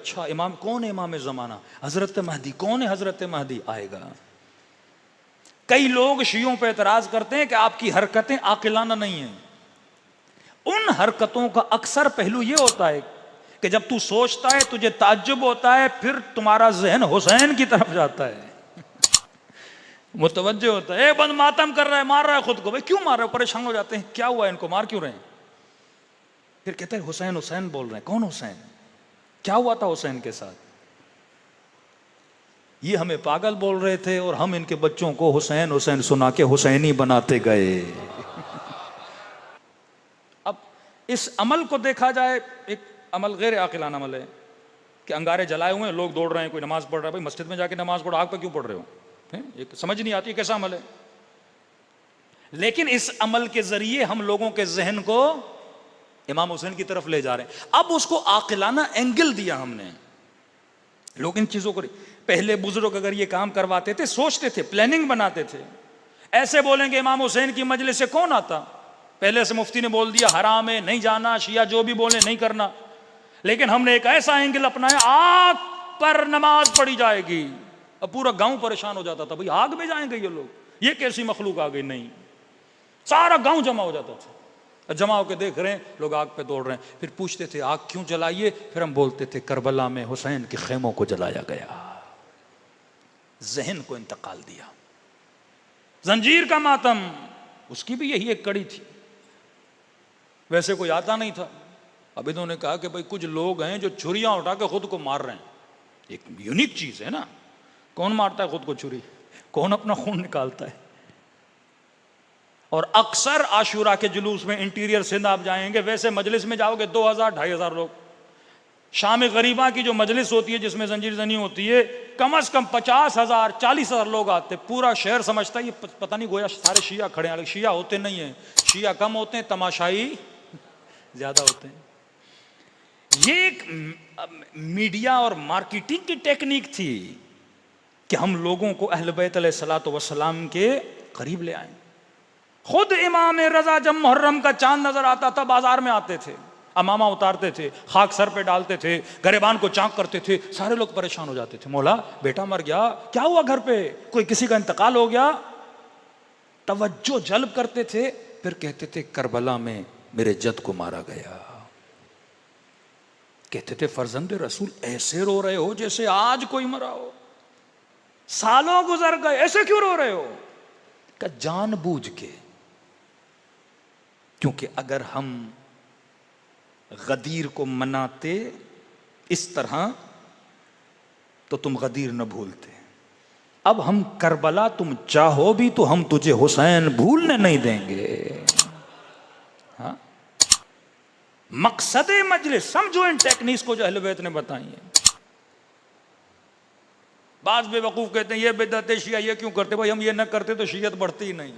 अच्छा इमाम कौन है? इमाम ज़माना हजरत महदी। कौन है हजरत महदी? आएगा। कई लोग शियों पे एतराज करते हैं कि आपकी हरकतें आकिलाना नहीं हैं। उन हरकतों का अक्सर पहलू यह होता है कि जब तू सोचता है तुझे ताज्जुब होता है, फिर तुम्हारा जहन हुसैन की तरफ जाता है, मुतवज्जो होता है। बंद मातम कर रहा है, मार रहा है खुद को। भाई क्यों मार रहे हो? परेशान हो जाते हैं, क्या हुआ इनको, मार क्यों रहे हैं? फिर कहते हैं हुसैन हुसैन बोल रहे हैं। कौन हुसैन? क्या हुआ था हुसैन के साथ? ये हमें पागल बोल रहे थे और हम इनके बच्चों को हुसैन हुसैन सुना के हुसैनी बनाते गए। अब इस अमल को देखा जाए, एक अमल गैर आकिलाना अमल है कि अंगारे जलाए हुए हैं, लोग दौड़ रहे हैं, कोई नमाज पढ़ रहा है। भाई मस्जिद में जाके नमाज पढ़ो, आग पे क्यों पढ़ रहे हो? एक समझ नहीं आती कैसा अमल है। लेकिन इस अमल के जरिए हम लोगों के जहन को इमाम हुसैन की तरफ ले जा रहे हैं। अब उसको आकिलाना एंगल दिया हमने। लोग इन चीजों को, पहले बुजुर्ग अगर ये काम करवाते थे, सोचते थे, प्लानिंग बनाते थे। ऐसे बोलेंगे इमाम हुसैन की मजलिस से कौन आता? पहले से मुफ्ती ने बोल दिया हराम है, नहीं जाना, शिया जो भी बोले नहीं करना। लेकिन हमने एक ऐसा एंगल अपनाया, आग पर नमाज पढ़ी जाएगी। अब पूरा गांव परेशान हो जाता था, भाई आग में जाएंगे ये लोग, ये कैसी मखलूक आ गई? नहीं, सारा गांव जमा हो जाता था। जमा होकर देख रहे हैं लोग, आग पे दौड़ रहे हैं। फिर पूछते थे आग क्यों जलाइए? फिर हम बोलते थे करबला में हुसैन के खेमों को जलाया गया। जहन को इंतकाल दिया। जंजीर का मातम, उसकी भी यही एक कड़ी थी। वैसे कोई आता नहीं था। अब इन्होंने कहा कि भाई कुछ लोग हैं जो छुरियां उठा के खुद को मार रहे हैं। एक यूनिक चीज है ना, कौन मारता है खुद को छुरी? कौन अपना खून निकालता है? और अक्सर आशूरा के जुलूस में इंटीरियर सिंध आप जाएंगे, वैसे मजलिस में जाओगे 2000-2500 लोग। शाम गरीबा की जो मजलिस होती है जिसमें जंजीर जनी होती है, कम से कम 50,000-40,000 लोग आते। पूरा शहर समझता है ये पता नहीं गोया सारे शिया खड़े हैं। शिया होते नहीं है, शिया कम होते हैं, तमाशाई ज्यादा होते हैं। ये एक मीडिया और मार्केटिंग की टेक्निक थी कि हम लोगों को अहले बैत अलैहिस्सलातु वस्सलाम के करीब ले आए। खुद इमाम रजा जब मुहर्रम का चांद नजर आता था, बाजार में आते थे, अमामा उतारते थे, खाक सर पे डालते थे, गरेबान को चाक करते थे। सारे लोग परेशान हो जाते थे, मौला बेटा मर गया, क्या हुआ घर पे, कोई किसी का इंतकाल हो गया? तवज्जो जल्ब करते थे। फिर कहते थे करबला में मेरे जद को मारा गया। कहते थे फर्जंदे रसूल ऐसे रो रहे हो जैसे आज कोई मरा हो, सालों गुजर गए, ऐसे क्यों रो रहे हो? का जानबूझ के, क्योंकि अगर हम गदीर को मनाते इस तरह तो तुम गदीर न भूलते। अब हम करबला तुम चाहो भी तो हम तुझे हुसैन भूलने नहीं देंगे। हाँ, मकसद मजलिस समझो इन टेक्निक्स को जो अहले बैत ने बताई है। बाज बेवकूफ कहते हैं ये बिदअत शिया ये क्यों करते? भाई हम ये न करते तो शियत बढ़ती ही नहीं।